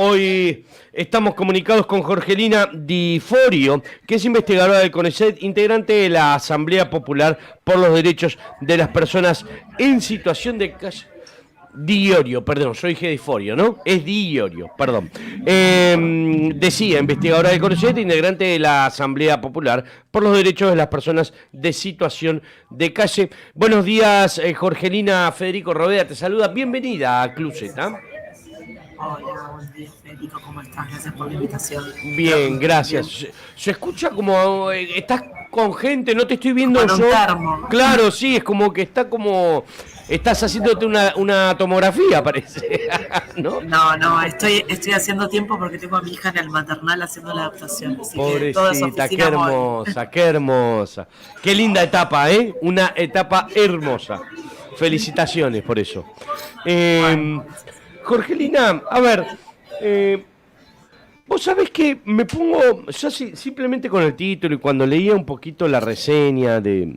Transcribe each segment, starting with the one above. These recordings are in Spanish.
Hoy estamos comunicados con Jorgelina Di Forio, que es investigadora del CONICET, integrante de la Asamblea Popular por los Derechos de las Personas en Situación de Calle. Di Iorio, perdón, yo dije Di Forio, ¿no? Es Di Iorio, perdón. Decía, investigadora del CONICET, integrante de la Asamblea Popular por los Derechos de las Personas de Situación de Calle. Buenos días, Jorgelina. Federico Rodea te saluda. Bienvenida a Cluseta. Hola, buen día Federico, ¿cómo estás? Gracias por la invitación. Bien, gracias. Se escucha como estás con gente, no te estoy viendo Con un yo. termo. Claro, sí, es como que está como estás haciéndote una tomografía, parece. ¿No? No, estoy haciendo tiempo porque tengo a mi hija en el maternal haciendo la adaptación. Así que toda esa Pobrecita, qué oficina móvil. hermosa, qué hermosa. Qué linda etapa, ¿eh? Una etapa hermosa. Felicitaciones por eso. Bueno, Jorgelina, a ver, vos sabés que me pongo, yo simplemente con el título y cuando leía un poquito la reseña del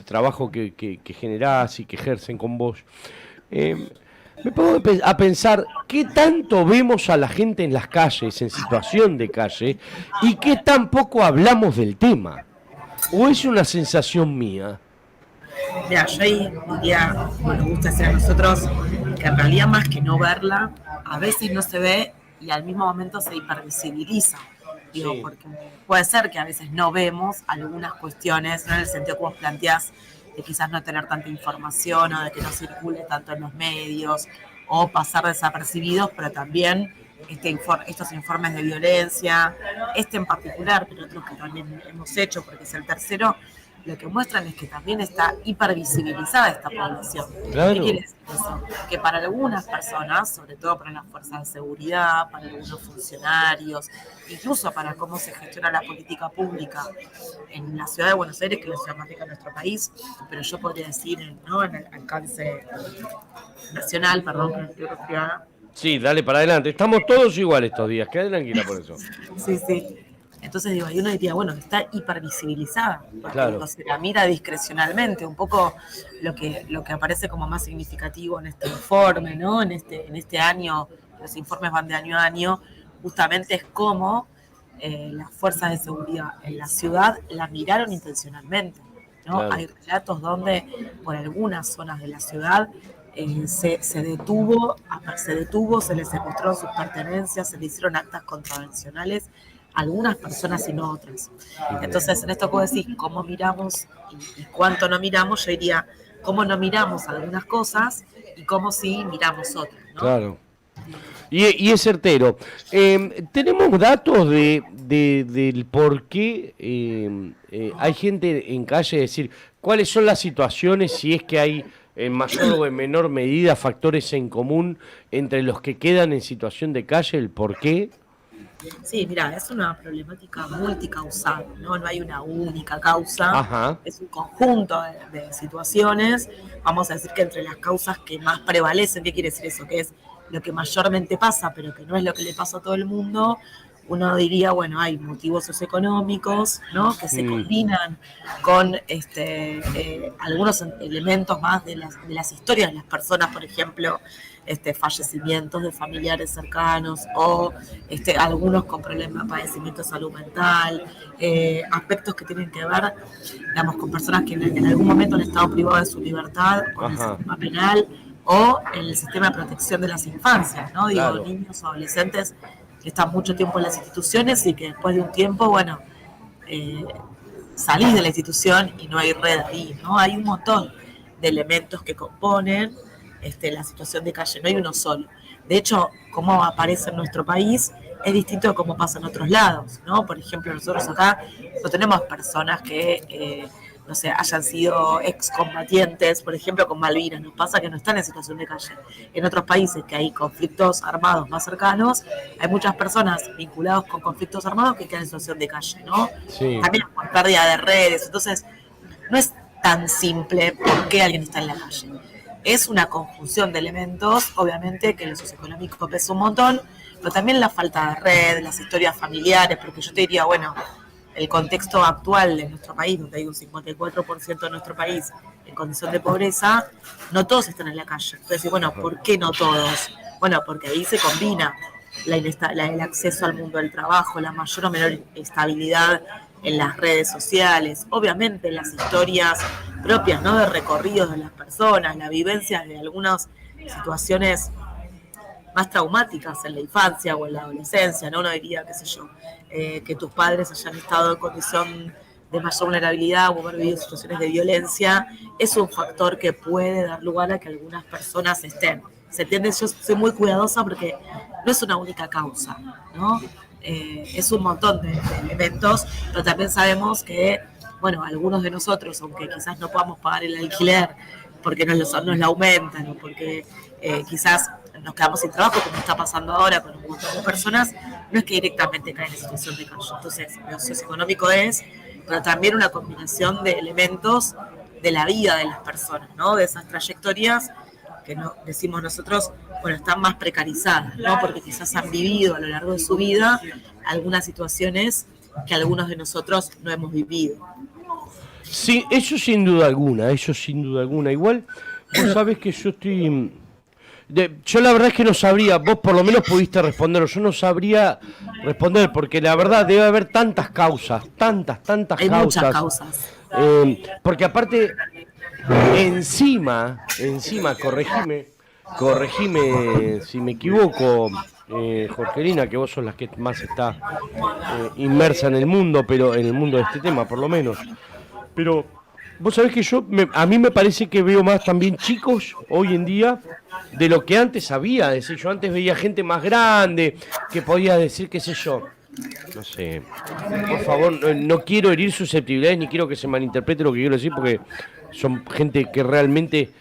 trabajo que generás y que ejercen con vos, me pongo a pensar qué tanto vemos a la gente en las calles, en situación de calle, y qué tan poco hablamos del tema. ¿O es una sensación mía? mira, yo ahí diría, bueno, nos gusta decir a nosotros que en realidad más que no verla, a veces no se ve y al mismo momento se hipervisibiliza. Digo, Sí. porque puede ser que a veces no vemos algunas cuestiones, no en el sentido que vos planteás de quizás no tener tanta información o de que no circule tanto en los medios o pasar desapercibidos, pero también estos informes de violencia, este en particular, pero otros que también hemos hecho, porque es el tercero, lo que muestran es que también está hipervisibilizada esta población. ¿Qué quiere Claro. decir eso? Que para algunas personas, sobre todo para las fuerzas de seguridad, para algunos funcionarios, incluso para cómo se gestiona la política pública en la ciudad de Buenos Aires, que es la ciudad más rica de nuestro país, pero yo podría decir, ¿no?, en el alcance nacional, perdón, que no estoy resfriada. Sí, dale para adelante. Estamos todos iguales estos días. Quédate tranquila por eso. Sí. Entonces digo, ahí uno diría, bueno, está hipervisibilizada, porque digo, Claro. se la mira discrecionalmente, un poco lo que aparece como más significativo en este informe, ¿no? En este año, los informes van de año a año, justamente es cómo las fuerzas de seguridad en la ciudad la miraron intencionalmente, ¿no? Claro. Hay relatos donde por algunas zonas de la ciudad se detuvo, se les secuestraron sus pertenencias, se le hicieron actas contravencionales a algunas personas y no otras. Entonces, en esto puedo decir cómo miramos y cuánto no miramos, yo diría cómo no miramos algunas cosas y cómo sí miramos otras, ¿no? Claro. Y es certero. Tenemos datos del por qué hay gente en calle, es decir, cuáles son las situaciones, si es que hay en mayor o en menor medida factores en común entre los que quedan en situación de calle, el por qué. Sí, mira, es una problemática multicausal, ¿no? No hay una única causa, Ajá, es un conjunto de situaciones. Vamos a decir que entre las causas que más prevalecen, ¿qué quiere decir eso? Que es lo que mayormente pasa, pero que no es lo que le pasa a todo el mundo. Uno diría, bueno, hay motivos socioeconómicos, ¿no?, que se mm, combinan con algunos elementos más de las historias de las personas, por ejemplo, fallecimientos de familiares cercanos o algunos con problemas, padecimientos de salud mental, aspectos que tienen que ver, digamos, con personas que en algún momento han estado privadas de su libertad o en el ajá, sistema penal o en el sistema de protección de las infancias, ¿no? Digo, claro, niños o adolescentes que están mucho tiempo en las instituciones y que después de un tiempo, bueno, eh, salís de la institución y no hay red ahí, ¿no? Hay un montón de elementos que componen la situación de calle, no hay uno solo. De hecho, cómo aparece en nuestro país es distinto de cómo pasa en otros lados, ¿no? Por ejemplo, nosotros acá no tenemos personas que, no sé, hayan sido excombatientes, por ejemplo, con Malvinas. Nos pasa que no están en situación de calle. En otros países que hay conflictos armados más cercanos, hay muchas personas vinculadas con conflictos armados que quedan en situación de calle, ¿no? sí, También por pérdida de redes. Entonces, no es tan simple por qué alguien está en la calle. Es una conjunción de elementos, obviamente que lo socioeconómico pesa un montón, pero también la falta de red, las historias familiares, porque yo te diría, bueno, el contexto actual de nuestro país, donde hay un 54% de nuestro país en condición de pobreza, no todos están en la calle. Entonces, bueno, ajá, ¿por qué no todos? Bueno, porque ahí se combina el acceso al mundo del trabajo, la mayor o menor estabilidad en las redes sociales, obviamente las historias propias, ¿no? De recorridos de las personas, la vivencia de algunas situaciones más traumáticas en la infancia o en la adolescencia, ¿no? Uno diría, qué sé yo, que tus padres hayan estado en condición de mayor vulnerabilidad o haber vivido situaciones de violencia, es un factor que puede dar lugar a que algunas personas estén. ¿Se entiende? Yo soy muy cuidadosa porque no es una única causa, ¿no? Es un montón de elementos, pero también sabemos que, bueno, algunos de nosotros, aunque quizás no podamos pagar el alquiler porque nos lo aumentan o porque quizás nos quedamos sin trabajo, como está pasando ahora con un montón de personas, no es que directamente caen en situación de calle. Entonces, lo socioeconómico es, pero también una combinación de elementos de la vida de las personas, ¿no? De esas trayectorias que no, decimos nosotros, bueno, están más precarizadas, ¿no? Porque quizás han vivido a lo largo de su vida algunas situaciones que algunos de nosotros no hemos vivido. Sí, eso sin duda alguna, eso sin duda alguna. Igual, vos sabés que yo estoy... yo la verdad es que no sabría, vos por lo menos pudiste responder, yo no sabría responder, porque la verdad debe haber tantas causas, tantas Hay causas. Muchas causas. Porque aparte, encima, corregime si me equivoco, Jorgelina, que vos sos la que más está inmersa en el mundo, pero en el mundo de este tema, por lo menos. Pero vos sabés que a mí me parece que veo más también chicos hoy en día de lo que antes había. Es decir, yo antes veía gente más grande que podía decir, qué sé yo, no sé, por favor, no quiero herir susceptibilidades ni quiero que se malinterprete lo que quiero decir porque son gente que realmente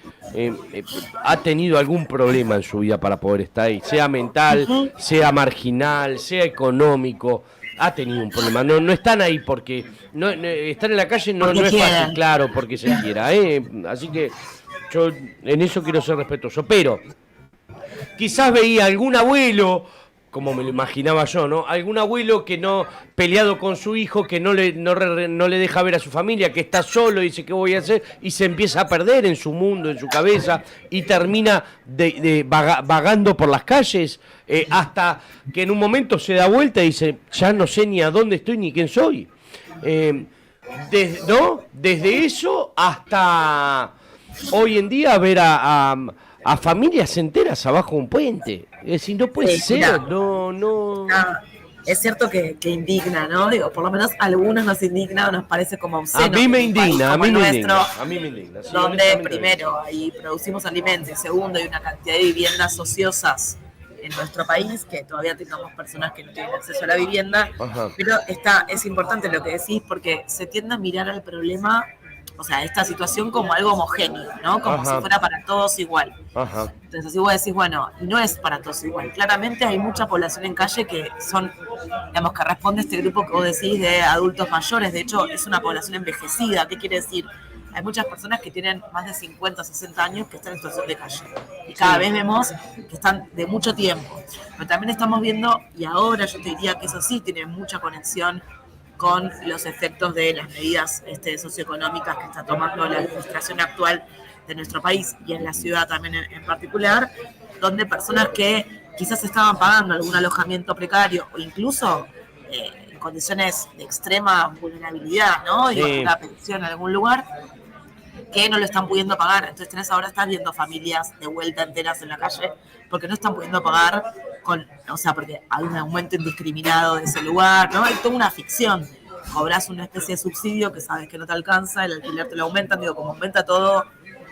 ha tenido algún problema en su vida para poder estar ahí, sea mental, sea marginal, sea económico. Ha tenido un problema, no están ahí porque estar en la calle no es fácil, claro, porque se quiera, así que yo en eso quiero ser respetuoso, pero quizás veía algún abuelo, como me lo imaginaba yo, ¿no? Algún abuelo que no peleado con su hijo, que no le deja ver a su familia, que está solo y dice qué voy a hacer, y se empieza a perder en su mundo, en su cabeza, y termina vagando por las calles, hasta que en un momento se da vuelta y dice, ya no sé ni a dónde estoy ni quién soy. Desde eso hasta hoy en día ver a familias enteras abajo de un puente. Es decir, no puede ser, mira, no. Es cierto que indigna, ¿no? Digo, por lo menos a algunos nos indigna o nos parece como obsceno. A mí me indigna, a mí me indigna. Sí, donde primero ahí producimos alimentos y segundo hay una cantidad de viviendas ociosas en nuestro país, que todavía tengamos personas que no tienen acceso a la vivienda. Ajá. Pero es importante lo que decís porque se tiende a mirar al problema, o sea, esta situación como algo homogéneo, ¿no? Como si fuera para todos igual. Ajá. Entonces así vos decís, bueno, no es para todos igual. Claramente hay mucha población en calle que son, digamos, que responde a este grupo que vos decís de adultos mayores. De hecho, es una población envejecida. ¿Qué quiere decir? Hay muchas personas que tienen más de 50, 60 años que están en situación de calle. Y cada vez vemos que están de mucho tiempo. Pero también estamos viendo, y ahora yo te diría que eso sí tiene mucha conexión con los efectos de las medidas socioeconómicas que está tomando la administración actual de nuestro país y en la ciudad también en particular, donde personas que quizás estaban pagando algún alojamiento precario o incluso en condiciones de extrema vulnerabilidad, ¿no? Digo, una pensión en algún lugar, que no lo están pudiendo pagar. Entonces estás viendo familias de vuelta enteras en la calle porque no están pudiendo pagar porque hay un aumento indiscriminado de ese lugar, ¿no? Hay toda una ficción. Cobras una especie de subsidio que sabes que no te alcanza, el alquiler te lo aumentan, como aumenta todo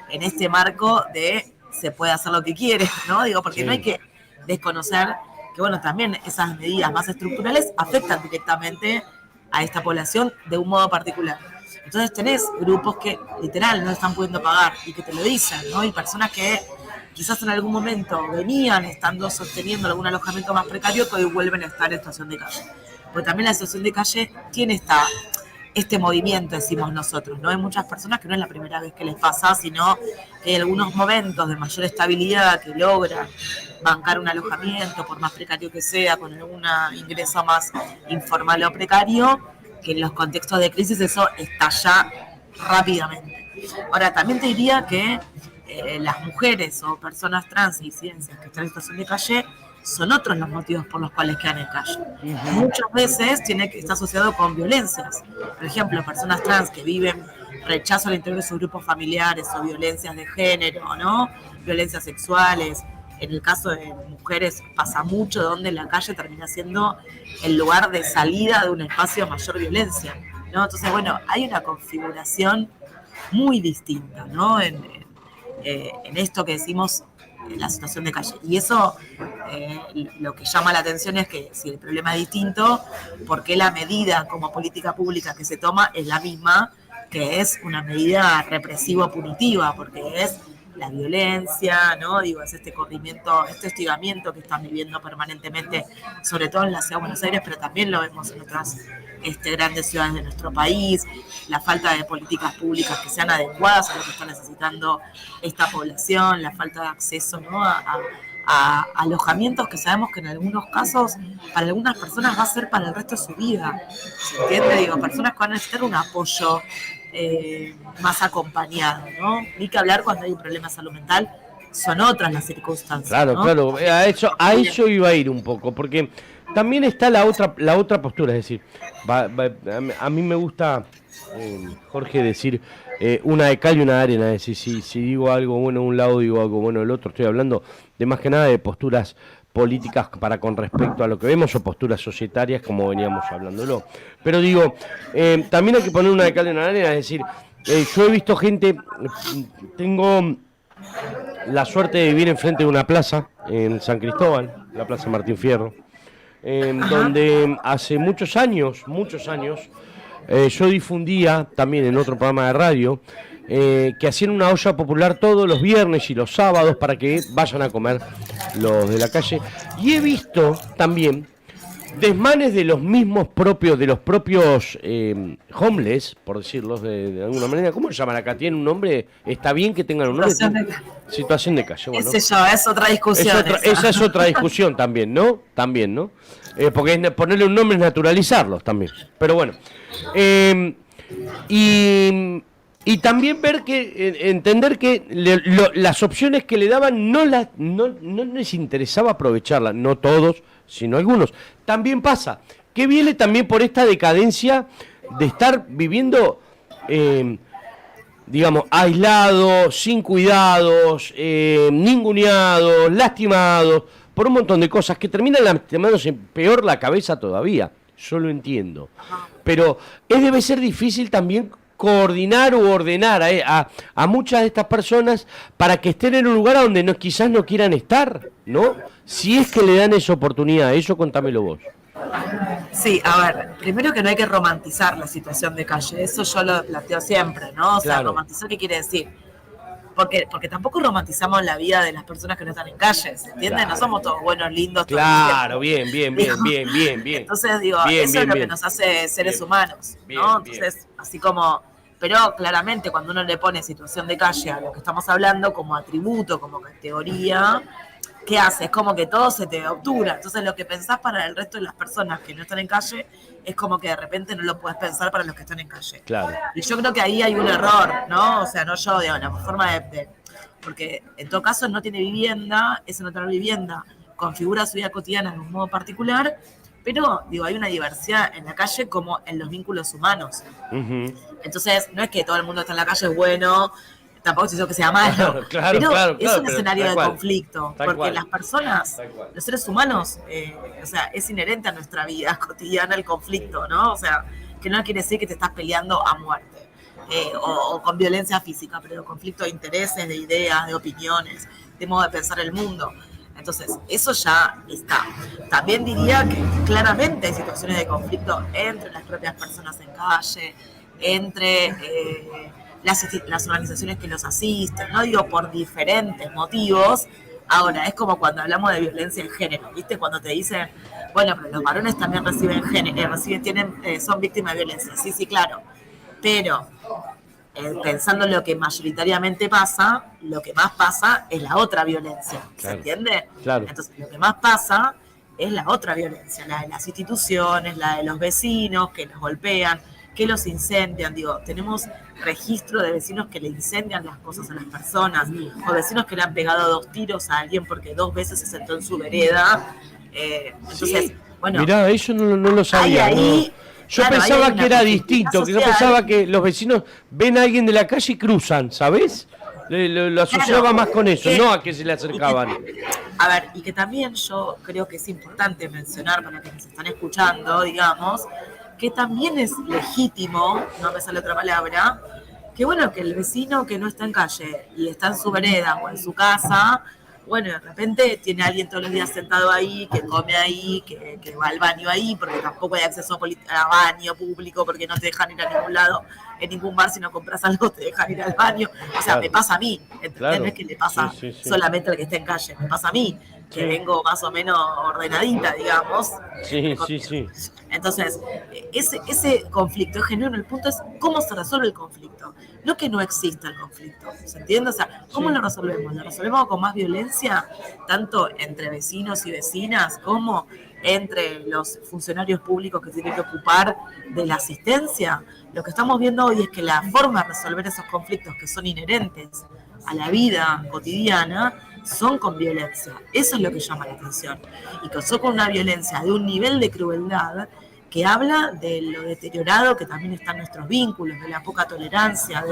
en este marco de se puede hacer lo que quieres, ¿no? Porque no hay que desconocer que, bueno, también esas medidas más estructurales afectan directamente a esta población de un modo particular. Entonces tenés grupos que literal no están pudiendo pagar y que te lo dicen, ¿no? Y personas que quizás en algún momento venían sosteniendo algún alojamiento más precario que hoy vuelven a estar en situación de calle. Porque también la situación de calle tiene este movimiento, decimos nosotros, ¿no? Hay muchas personas que no es la primera vez que les pasa, sino que hay algunos momentos de mayor estabilidad que logran bancar un alojamiento, por más precario que sea, con algún ingreso más informal o precario, que en los contextos de crisis eso estalla rápidamente. Ahora, también te diría que las mujeres o personas trans y disidencias que están en situación de calle son otros los motivos por los cuales quedan en calle. Muchas veces está asociado con violencias. Por ejemplo, personas trans que viven rechazo al interior de sus grupos familiares o violencias de género, ¿no? Violencias sexuales. En el caso de mujeres pasa mucho, donde la calle termina siendo el lugar de salida de un espacio de mayor violencia, ¿no? Entonces, bueno, hay una configuración muy distinta, ¿no? En esto que decimos, la situación de calle. Y eso, lo que llama la atención es que si el problema es distinto, ¿por qué la medida como política pública que se toma es la misma, que es una medida represivo-punitiva? Porque es la violencia, ¿no? Digo, es este corrimiento, este hostigamiento que están viviendo permanentemente, sobre todo en la ciudad de Buenos Aires, pero también lo vemos en otras grandes ciudades de nuestro país, la falta de políticas públicas que sean adecuadas a lo que está necesitando esta población, la falta de acceso, ¿no? a alojamientos que sabemos que en algunos casos para algunas personas va a ser para el resto de su vida, ¿se entiende? Digo, personas que van a necesitar un apoyo más acompañado, ¿no? Ni que hablar cuando hay un problema de salud mental, son otras las circunstancias. Claro, ¿no? claro, a eso iba a ir un poco, porque también está la otra postura, es decir, a mí me gusta, Jorge, decir una de cal y una de arena, es decir, si digo algo bueno de un lado, digo algo bueno del otro, estoy hablando de más que nada de posturas políticas para con respecto a lo que vemos o posturas societarias como veníamos hablándolo. Pero digo, también hay que poner una de cal y una de arena, es decir, yo he visto gente, tengo la suerte de vivir enfrente de una plaza en San Cristóbal, la Plaza Martín Fierro, donde hace muchos años, yo difundía también en otro programa de radio, que hacían una olla popular todos los viernes y los sábados para que vayan a comer los de la calle. Y he visto también desmanes de los mismos propios, de los propios homeless, por decirlo de alguna manera. ¿Cómo se llaman acá? ¿Tienen un nombre? ¿Está bien que tengan un nombre? Situación de calle. Bueno, es otra discusión. Esa es otra discusión también, ¿no? También, ¿no? Porque ponerle un nombre es naturalizarlos también. Pero bueno. Y también entender que las opciones que le daban no les interesaba aprovecharlas, no todos, sino algunos. También pasa, que viene también por esta decadencia de estar viviendo, digamos, aislados, sin cuidados, ninguneados, lastimados, por un montón de cosas que terminan lastimándose peor la cabeza todavía. Yo lo entiendo. Pero debe ser difícil también coordinar u ordenar a muchas de estas personas para que estén en un lugar donde quizás no quieran estar, ¿no? Si es que le dan esa oportunidad, eso contámelo vos. Sí, a ver, primero que no hay que romantizar la situación de calle, eso yo lo planteo siempre, ¿no? O sea, Claro. romantizar, ¿qué quiere decir? Porque tampoco romantizamos la vida de las personas que no están en calle, ¿se entiende? Claro. No somos todos buenos, lindos, todo Claro, el tiempo. bien. Entonces, digo, Bien, eso bien, es lo bien. que nos hace seres Bien. humanos, Bien, ¿no? bien. Entonces, así como... Pero claramente cuando uno le pone situación de calle a lo que estamos hablando como atributo, como categoría, ¿qué hace? Es como que todo se te obtura. Entonces lo que pensás para el resto de las personas que no están en calle es como que de repente no lo puedes pensar para los que están en calle. Claro. Y yo creo que ahí hay un error, ¿no? O sea, no yo, digo, la forma porque en todo caso no tiene vivienda, es no tener vivienda, configura su vida cotidiana de un modo particular, pero digo, hay una diversidad en la calle como en los vínculos humanos. Uh-huh. Entonces, no es que todo el mundo está en la calle bueno, tampoco se dice que sea malo, Claro, pero claro, es un pero escenario tal de cual. conflicto, Tal porque cual. las personas, Tal cual. los seres humanos, o sea, es inherente a nuestra vida cotidiana el conflicto, ¿no? O sea, que no quiere decir que te estás peleando a muerte, o con violencia física, pero conflicto de intereses, de ideas, de opiniones, de modo de pensar el mundo. Entonces, eso ya está. También diría que claramente hay situaciones de conflicto entre las propias personas en calle, entre las organizaciones que los asisten, no digo por diferentes motivos. Ahora, es como cuando hablamos de violencia en género, ¿viste? Cuando te dicen, bueno, pero los varones también son víctimas de violencia. Sí, claro. Pero pensando en lo que mayoritariamente pasa, lo que más pasa es la otra violencia, ¿se Claro. entiende? Claro. Entonces, lo que más pasa es la otra violencia, la de las instituciones, la de los vecinos que nos golpean, que los incendian. Digo, tenemos registro de vecinos que le incendian las cosas a las personas, o vecinos que le han pegado 2 tiros a alguien porque 2 veces se sentó en su vereda. Entonces, bueno. Mirá, eso no lo sabía. Ahí, yo pensaba que era distinto, que yo pensaba que los vecinos ven a alguien de la calle y cruzan, ¿sabés? Lo asociaba más con eso, no a que se le acercaban. A ver, y que también yo creo que es importante mencionar para quienes están escuchando, digamos, que también es legítimo, no me sale otra palabra, que bueno, que el vecino que no está en calle y está en su vereda o en su casa, bueno, de repente tiene a alguien todos los días sentado ahí, que come ahí, que va al baño ahí, porque tampoco hay acceso a baño público, porque no te dejan ir a ningún lado, en ningún bar, si no compras algo te dejan ir al baño. O sea, me pasa a mí, ¿entendés? Claro. No es que le pasa solamente al que esté en calle, me pasa a mí, que vengo más o menos ordenadita, digamos. Sí. Entonces, ese conflicto es genuino. El punto es cómo se resuelve el conflicto, no que no exista el conflicto, ¿se entiende? O sea, ¿cómo lo resolvemos? ¿Lo resolvemos con más violencia, tanto entre vecinos y vecinas, como entre los funcionarios públicos que tienen que ocupar de la asistencia? Lo que estamos viendo hoy es que la forma de resolver esos conflictos que son inherentes a la vida cotidiana son con violencia. Eso es lo que llama la atención. Y que son con una violencia de un nivel de crueldad que habla de lo deteriorado que también están nuestros vínculos, de la poca tolerancia,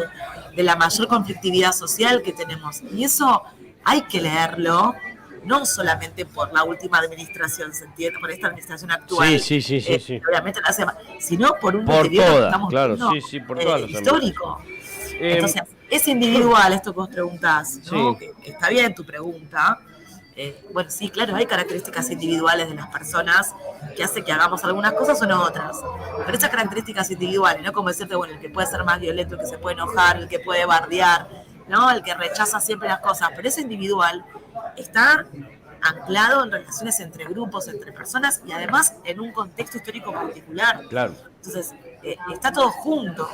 de la mayor conflictividad social que tenemos. Y eso hay que leerlo, no solamente por la última administración, ¿se entiende? Por esta administración actual. Sí. Obviamente la hace, sino por un por deterioro todas, que estamos claro, viendo, por todas histórico. Entonces, es individual esto que vos preguntás, ¿no? Que está bien tu pregunta. Bueno, sí, claro, hay características individuales de las personas que hacen que hagamos algunas cosas o no otras. Pero esas características individuales, ¿no? Como decirte, bueno, el que puede ser más violento, el que se puede enojar, el que puede bardear, ¿no? El que rechaza siempre las cosas. Pero ese individual está anclado en relaciones entre grupos, entre personas y además en un contexto histórico particular. Claro. Entonces, está todo junto.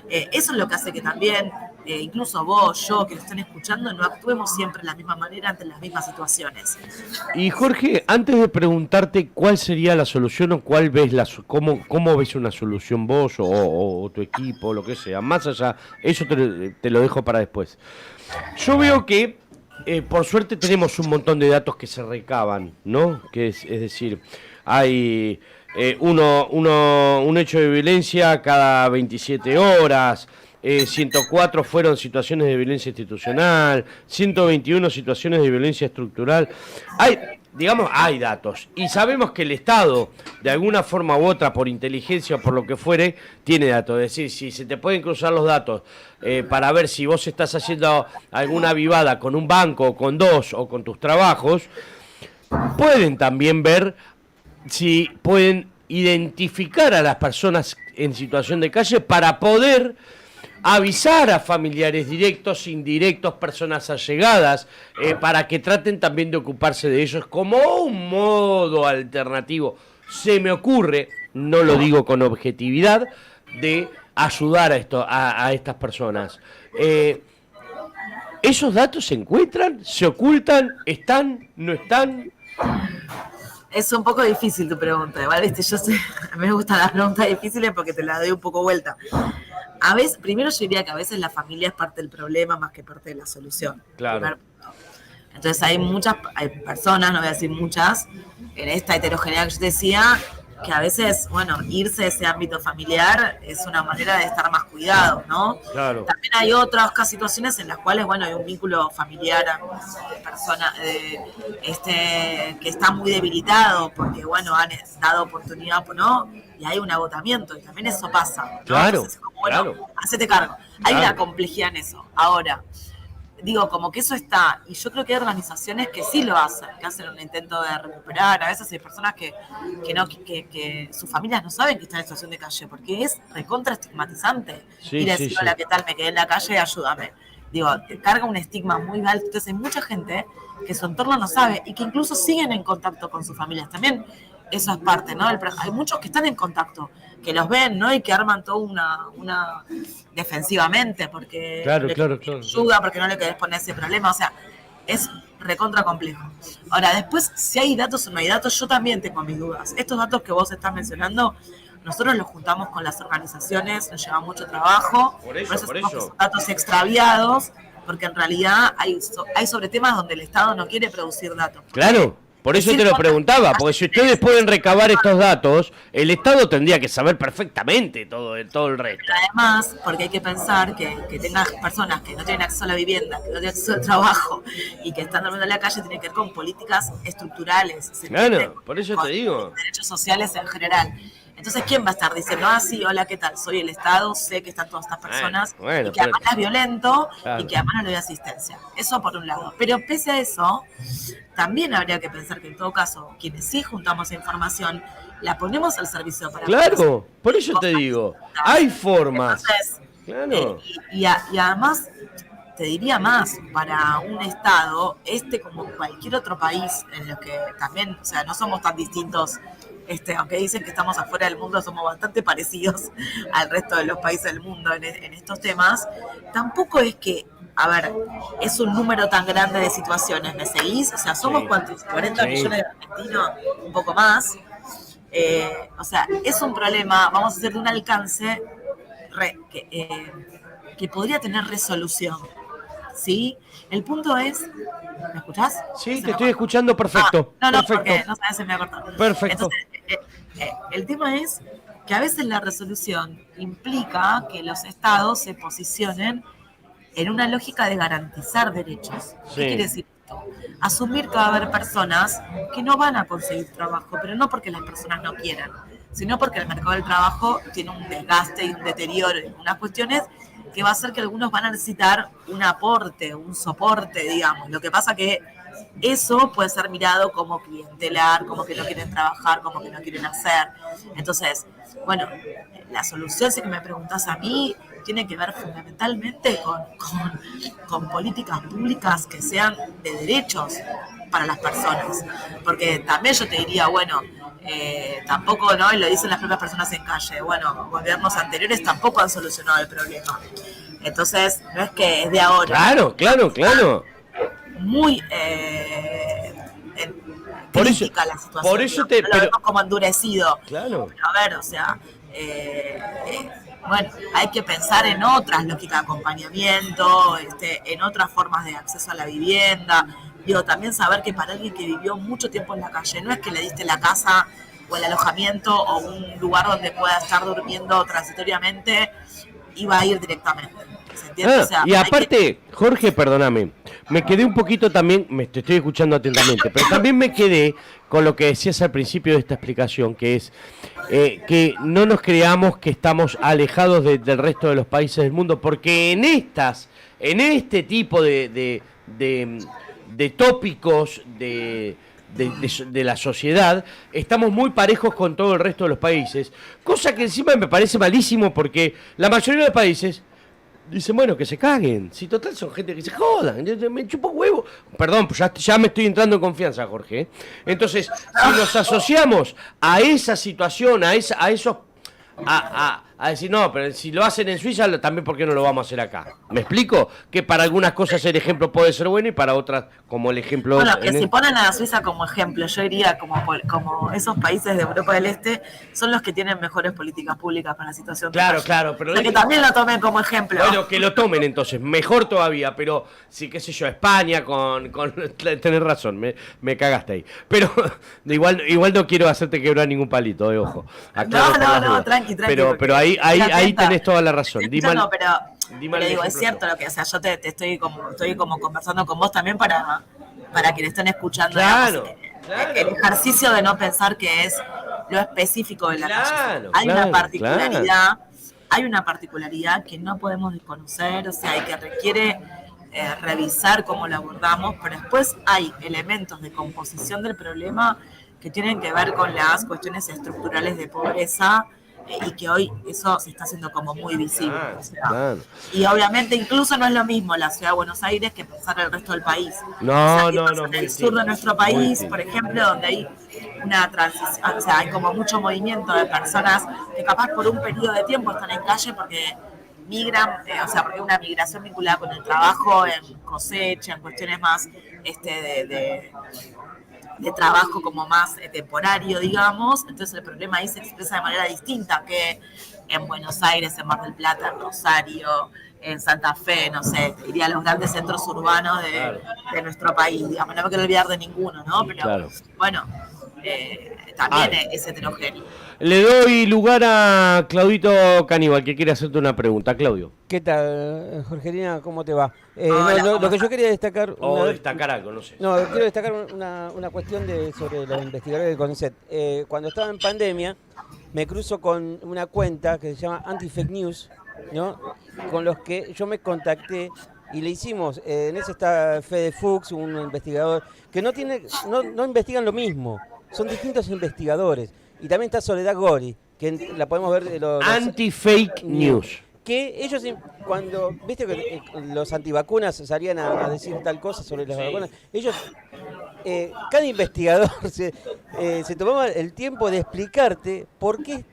Eso es lo que hace que también, incluso vos, yo, que lo estén escuchando, no actuemos siempre de la misma manera ante las mismas situaciones. Y Jorge, antes de preguntarte cuál sería la solución o cuál ves cómo ves una solución vos o tu equipo, lo que sea, más allá, eso te lo dejo para después. Yo veo que por suerte tenemos un montón de datos que se recaban, ¿no? Que es decir, hay un hecho de violencia cada 27 horas, 104 fueron situaciones de violencia institucional, 121 situaciones de violencia estructural. Hay datos y sabemos que el Estado, de alguna forma u otra, por inteligencia o por lo que fuere, tiene datos. Es decir, si se te pueden cruzar los datos para ver si vos estás haciendo alguna vivada con un banco, o con dos, o con tus trabajos, pueden también ver si pueden identificar a las personas en situación de calle para poder avisar a familiares directos, indirectos, personas allegadas, para que traten también de ocuparse de ellos como un modo alternativo. Se me ocurre, no lo digo con objetividad, de ayudar a estas personas. ¿Esos datos se encuentran? ¿Se ocultan? ¿Están? ¿No están? Es un poco difícil tu pregunta, igual, ¿viste? A mí me gustan las preguntas difíciles porque te las doy un poco vuelta. A veces, primero yo diría que a veces la familia es parte del problema más que parte de la solución. Claro. Entonces hay personas, no voy a decir muchas, en esta heterogeneidad que yo decía, que a veces, bueno, irse de ese ámbito familiar es una manera de estar más cuidado, ¿no? Claro. También hay otras situaciones en las cuales, bueno, hay un vínculo familiar que está muy debilitado porque, bueno, han dado oportunidad, ¿no? Y hay un agotamiento, y también eso pasa, ¿no? Claro, entonces, como, bueno, claro. hacete cargo. Hay Claro. una complejidad en eso. Ahora, digo, como que eso está, y yo creo que hay organizaciones que sí lo hacen, que hacen un intento de recuperar. A veces hay personas que sus familias no saben que están en situación de calle, porque es recontra estigmatizante ir a decir, hola, ¿qué tal? Me quedé en la calle, ayúdame. Digo, te carga un estigma muy alto. Entonces hay mucha gente que su entorno no sabe y que incluso siguen en contacto con sus familias. También eso es parte, ¿no? Hay muchos que están en contacto, que los ven, ¿no? Y que arman todo defensivamente, porque Claro. ayuda, porque no le querés poner ese problema. O sea, es recontra complejo. Ahora, después, si hay datos o no hay datos, yo también tengo mis dudas. Estos datos que vos estás mencionando, nosotros los juntamos con las organizaciones, nos lleva mucho trabajo, por eso decimos que son datos extraviados, porque en realidad hay sobre temas donde el Estado no quiere producir datos. Claro. Por eso te lo preguntaba, porque si ustedes pueden recabar estos datos, el Estado tendría que saber perfectamente todo el resto. Pero además, porque hay que pensar que tengas personas que no tienen acceso a la vivienda, que no tienen acceso al trabajo y que están durmiendo en la calle, tiene que ver con políticas estructurales. Claro, por eso te digo. Derechos sociales en general. Entonces, ¿quién va a estar diciendo, sí, hola, ¿qué tal? Soy el Estado, sé que están todas estas personas, y que además es violento, y que además no le doy asistencia? Eso por un lado. Pero pese a eso, también habría que pensar que en todo caso, quienes sí juntamos información, la ponemos al servicio para... Claro, por eso te digo, hay formas. Entonces, claro. Y además, te diría más, para un Estado, como cualquier otro país, en los que también, o sea, no somos tan distintos, aunque dicen que estamos afuera del mundo, somos bastante parecidos al resto de los países del mundo en estos temas. Tampoco es que, a ver, es un número tan grande de situaciones, ¿me seguís? O sea, somos ¿cuántos? 40 millones de argentinos, un poco más. O sea, es un problema, vamos a hacer de un alcance que podría tener resolución, ¿sí? El punto es... ¿Me escuchás? Sí, te estoy escuchando perfecto. No, perfecto. porque no sabes, se me ha cortado. Perfecto. Entonces, el tema es que a veces la resolución implica que los estados se posicionen en una lógica de garantizar derechos. ¿Qué quiere decir esto? Asumir que va a haber personas que no van a conseguir trabajo, pero no porque las personas no quieran, sino porque el mercado del trabajo tiene un desgaste y un deterioro en unas cuestiones que va a hacer que algunos van a necesitar un aporte, un soporte, digamos. Lo que pasa que eso puede ser mirado como clientelar, como que no quieren trabajar, como que no quieren hacer. Entonces, bueno, la solución, si que me preguntás a mí, tiene que ver fundamentalmente con políticas públicas que sean de derechos para las personas. Porque también yo te diría, bueno, tampoco, ¿no? Y lo dicen las propias personas en calle, bueno, gobiernos anteriores tampoco han solucionado el problema. Entonces, no es que es de ahora. Claro. Muy crítica la situación. Por eso lo vemos como endurecido. Claro. Pero a ver, o sea, bueno, hay que pensar en otras lógicas de acompañamiento, en otras formas de acceso a la vivienda. Digo, también saber que para alguien que vivió mucho tiempo en la calle, no es que le diste la casa o el alojamiento o un lugar donde pueda estar durmiendo transitoriamente y va a ir directamente. ¿Se entiende? O sea, y aparte, Jorge, perdóname, me quedé un poquito también, te estoy escuchando atentamente, pero también me quedé con lo que decías al principio de esta explicación, que es que no nos creamos que estamos alejados del resto de los países del mundo, porque en este tipo de tópicos de la sociedad, estamos muy parejos con todo el resto de los países, cosa que encima me parece malísimo porque la mayoría de los países dicen, bueno, que se caguen, si total son gente que se jodan, me chupo huevo. Perdón, pues ya me estoy entrando en confianza, Jorge. Entonces, si nos asociamos a esa situación, a esos... A decir, no, pero si lo hacen en Suiza, también ¿por qué no lo vamos a hacer acá? ¿Me explico? Que para algunas cosas el ejemplo puede ser bueno y para otras, como el ejemplo... Bueno, que si ponen a Suiza como ejemplo, yo diría como esos países de Europa del Este son los que tienen mejores políticas públicas para la situación. Claro, pero... O sea, que también lo tomen como ejemplo. Bueno, que lo tomen entonces, mejor todavía, pero sí, qué sé yo, España tenés razón, me cagaste ahí. Pero igual no quiero hacerte quebrar ningún palito, ojo. No, tranqui. Pero ahí tenés toda la razón. No, pero digo, es cierto lo que, o sea, yo te estoy como conversando con vos también para quienes estén escuchando. Claro, digamos, el ejercicio de no pensar que es lo específico de la calle. Hay una particularidad que no podemos desconocer, o sea, y que requiere revisar cómo lo abordamos, pero después hay elementos de composición del problema que tienen que ver con las cuestiones estructurales de pobreza y que hoy eso se está haciendo como muy visible. Y obviamente incluso no es lo mismo la ciudad de Buenos Aires que pensar el resto del país. No. En el sur de nuestro país, por ejemplo, donde hay una transición, o sea, hay como mucho movimiento de personas que capaz por un periodo de tiempo están en calle porque migran, o sea, porque hay una migración vinculada con el trabajo en cosecha, en cuestiones más de trabajo como más temporario, digamos. Entonces el problema ahí se expresa de manera distinta que en Buenos Aires, en Mar del Plata, en Rosario, en Santa Fe, no sé, te diría los grandes centros urbanos de nuestro país, digamos. No me quiero olvidar de ninguno, ¿no? Pero bueno, también es heterogéneo. Le doy lugar a Claudito Caníbal, que quiere hacerte una pregunta. Claudio. ¿Qué tal, Jorgelina? ¿Cómo te va? Hola, lo que yo quería destacar... destacar algo, no sé. No, quiero destacar una cuestión sobre los investigadores del CONICET. Cuando estaba en pandemia, me cruzo con una cuenta que se llama Anti-Fake News, ¿no? Con los que yo me contacté y le hicimos, en ese está Fede Fuchs, un investigador, que no investigan lo mismo, son distintos investigadores. Y también está Soledad Gori, que la podemos ver... Anti-Fake News. Que ellos, cuando, viste que los antivacunas salían a decir tal cosa sobre las vacunas, ellos, cada investigador se tomaba el tiempo de explicarte por qué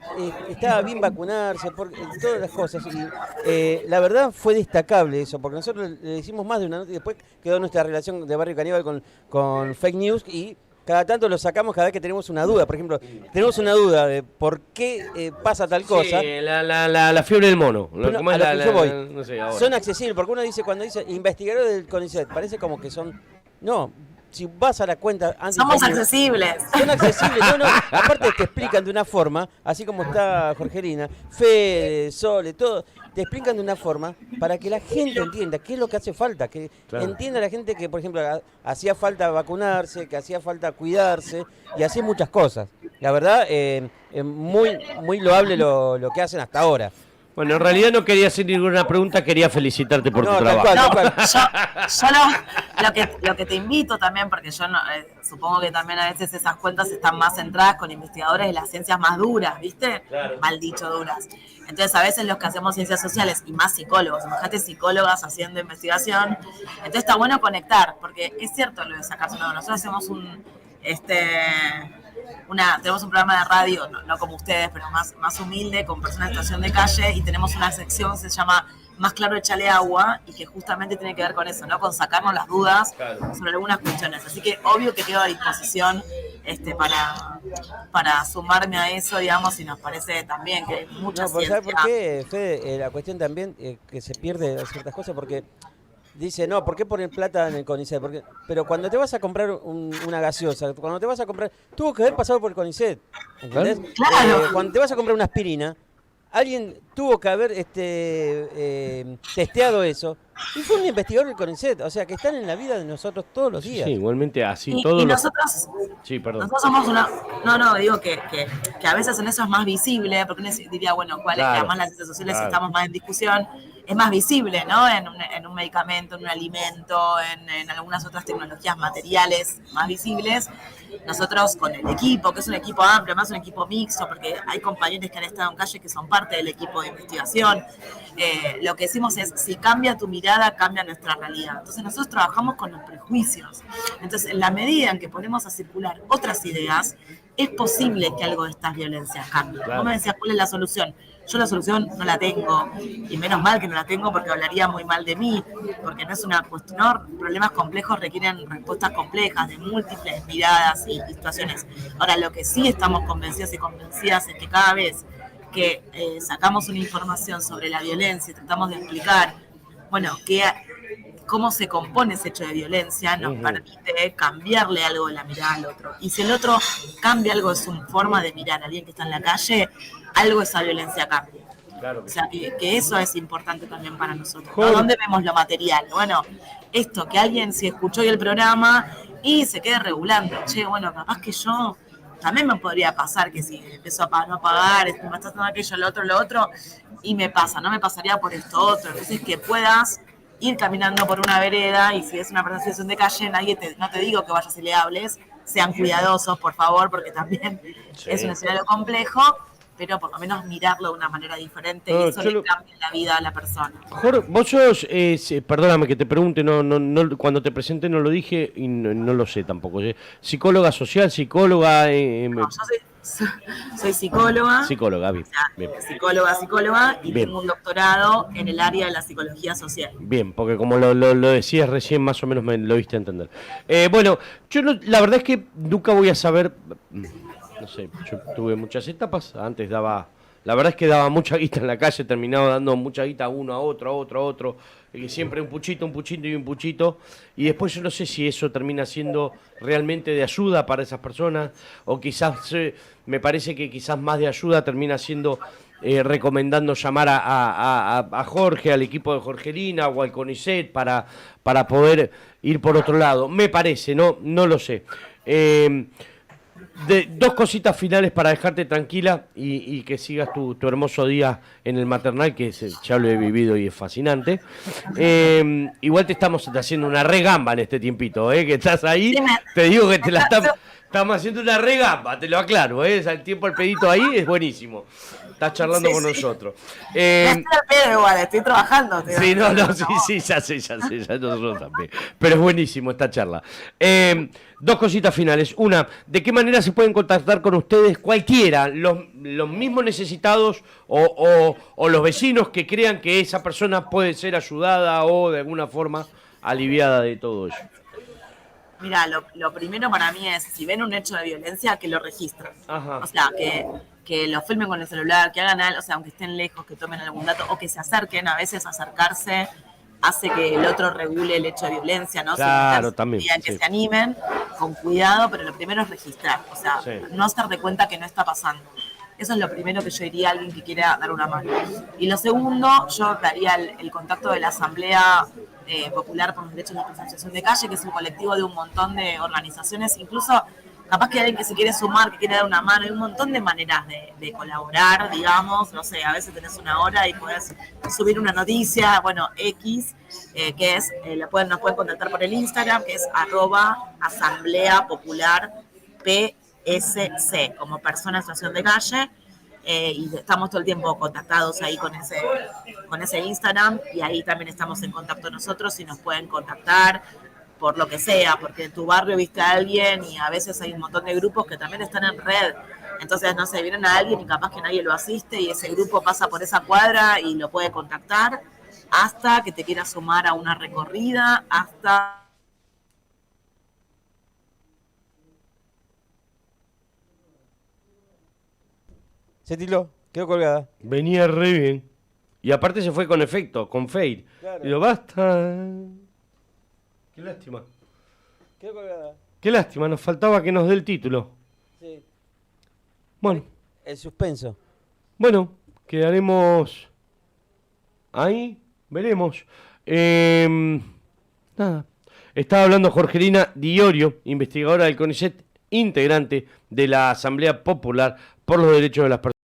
estaba bien vacunarse, por todas las cosas. Y la verdad fue destacable eso, porque nosotros le hicimos más de una nota y después quedó nuestra relación de Barrio Caníbal con Fake News y... Cada tanto lo sacamos cada vez que tenemos una duda. Por ejemplo, tenemos una duda de por qué pasa tal cosa. Sí, la fiebre del mono. ¿Cómo es yo voy? No sé, son accesibles, porque uno dice, cuando dice investigadores del CONICET, parece como que son... No, si vas a la cuenta... Somos accesibles. Son accesibles, no. Aparte te explican de una forma, así como está Jorgelina, Fede, Sole, todo... Te explican de una forma para que la gente entienda qué es lo que hace falta, que entienda la gente que, por ejemplo, hacía falta vacunarse, que hacía falta cuidarse y así muchas cosas. La verdad, muy loable lo que hacen hasta ahora. Bueno, en realidad no quería hacer ninguna pregunta, quería felicitarte por tu trabajo. Tal cual. Yo lo que te invito también, porque yo supongo que también a veces esas cuentas están más centradas con investigadores de las ciencias más duras, ¿viste? Claro. Mal dicho, duras. Entonces a veces los que hacemos ciencias sociales y más psicólogos, imagínate psicólogas haciendo investigación, entonces está bueno conectar, porque es cierto lo de sacarse una. Nosotros hacemos tenemos un programa de radio, no como ustedes, pero más humilde, con personas en situación de calle, y tenemos una sección que se llama Más claro, échale agua, y que justamente tiene que ver con eso, ¿no? Con sacarnos las dudas sobre algunas cuestiones. Así que obvio que quedo a disposición para sumarme a eso, digamos, y nos parece también que hay mucha ciencia. ¿Sabes por qué, Fede? La cuestión también que se pierde ciertas cosas, porque dice, no, ¿por qué poner plata en el CONICET? Pero cuando te vas a comprar una gaseosa, cuando te vas a comprar, tuvo que haber pasado por el CONICET, ¿entendés? Claro. Cuando te vas a comprar una aspirina, alguien tuvo que haber testeado eso. Y fue un investigador del CONICET, o sea, que están en la vida de nosotros todos los días. Sí, igualmente así y todos nosotros, Sí, perdón. Nosotros somos digo que a veces en eso es más visible, porque uno diría, bueno, ¿cuál es? Que además las ciencias sociales estamos más en discusión, es más visible, ¿no? En un medicamento, en un alimento, en algunas otras tecnologías materiales más visibles. Nosotros con el equipo, que es un equipo amplio, además un equipo mixto, porque hay compañeros que han estado en calle que son parte del equipo de investigación. Lo que decimos es, si cambia tu mirada, cambia nuestra realidad. Entonces nosotros trabajamos con los prejuicios. Entonces, en la medida en que ponemos a circular otras ideas, es posible que algo de estas violencias cambie. Vos me decías, ¿cuál es la solución? Yo la solución no la tengo, y menos mal que no la tengo porque hablaría muy mal de mí, porque no es una cuestión, problemas complejos requieren respuestas complejas, de múltiples miradas y situaciones. Ahora, lo que sí estamos convencidos y convencidas es que cada vez que sacamos una información sobre la violencia y tratamos de explicar, bueno, cómo se compone ese hecho de violencia, nos permite cambiarle algo de la mirada al otro. Y si el otro cambia algo de su forma de mirar a alguien que está en la calle, algo de esa violencia cambia. Claro que o sea, que eso es importante también para nosotros. ¿No? ¿Dónde vemos lo material? Bueno, esto, que alguien si escuchó el programa y se quede regulando. Che, bueno, capaz que yo también me podría pasar que si empiezo a no pagar, me está haciendo aquello, lo otro, y me pasa, no me pasaría por esto otro. Entonces, que puedas ir caminando por una vereda y si es una persona en situación de calle, no te digo que vayas y le hables, sean cuidadosos, por favor, porque también es un escenario complejo, pero por lo menos mirarlo de una manera diferente y eso le cambia la vida a la persona. Jorge, vos sos, perdóname que te pregunte, no, cuando te presenté no lo dije y no lo sé tampoco. ¿Psicóloga social, psicóloga? No, yo soy Soy psicóloga. Psicóloga, bien. O sea, Bien. psicóloga, y Bien. tengo un doctorado en el área de la psicología social. Bien, porque como lo decías recién, más o menos me lo diste a entender. Bueno, yo la verdad es que nunca voy a saber, no sé, yo tuve muchas etapas, antes la verdad es que daba mucha guita en la calle, terminaba dando mucha guita a uno, a otro, y siempre un puchito y un puchito, y después yo no sé si eso termina siendo realmente de ayuda para esas personas, o quizás, me parece que quizás más de ayuda termina siendo recomendando llamar a Jorge, al equipo de Jorgelina o al CONICET para poder ir por otro lado. Me parece, no lo sé. Dos cositas finales para dejarte tranquila y que sigas tu hermoso día en el maternal, que ya lo he vivido y es fascinante. Igual te estamos haciendo una regamba en este tiempito, que estás ahí. Te digo que estamos haciendo una regamba, te lo aclaro. El tiempo al pedito ahí es buenísimo. Estás charlando con nosotros. No estoy al pedo igual, estoy trabajando. Sí, sí, ya sé, nosotros también. Pero es buenísimo esta charla. Dos cositas finales. Una, ¿de qué manera se pueden contactar con ustedes cualquiera? Los mismos necesitados o los vecinos que crean que esa persona puede ser ayudada o de alguna forma aliviada de todo eso. Mira, lo primero para mí es, si ven un hecho de violencia, que lo registren. Ajá. O sea, que lo filmen con el celular, que hagan algo, o sea, aunque estén lejos, que tomen algún dato, o que se acerquen. A veces acercarse hace que el otro regule el hecho de violencia, ¿no? Claro, también. Que se animen, con cuidado, pero lo primero es registrar, o sea, no hacer de cuenta que no está pasando. Eso es lo primero que yo diría a alguien que quiera dar una mano. Y lo segundo, yo daría el contacto de la Asamblea Popular por los Derechos de la Conservación de Calle, que es un colectivo de un montón de organizaciones, incluso capaz que alguien que se quiere sumar, que quiere dar una mano, hay un montón de maneras de colaborar, digamos, no sé, a veces tenés una hora y podés subir una noticia, bueno, X, que es, nos pueden contactar por el Instagram, que es @Asamblea Popular PSC, como persona en situación de calle, y estamos todo el tiempo contactados ahí con ese Instagram, y ahí también estamos en contacto nosotros y nos pueden contactar por lo que sea, porque en tu barrio viste a alguien y a veces hay un montón de grupos que también están en red. Entonces, no sé, vienen a alguien y capaz que nadie lo asiste y ese grupo pasa por esa cuadra y lo puede contactar hasta que te quiera sumar a una recorrida, hasta... Se tiló, quedó colgada. Venía re bien. Y aparte se fue con efecto, con fade. Claro. Y digo, basta. Qué lástima. Quedó colgada. Qué lástima, nos faltaba que nos dé el título. Sí. Bueno, El suspenso. bueno, quedaremos ahí, veremos. Nada. Estaba hablando Jorgelina Diorio, investigadora del CONICET, integrante de la Asamblea Popular por los Derechos de las Personas.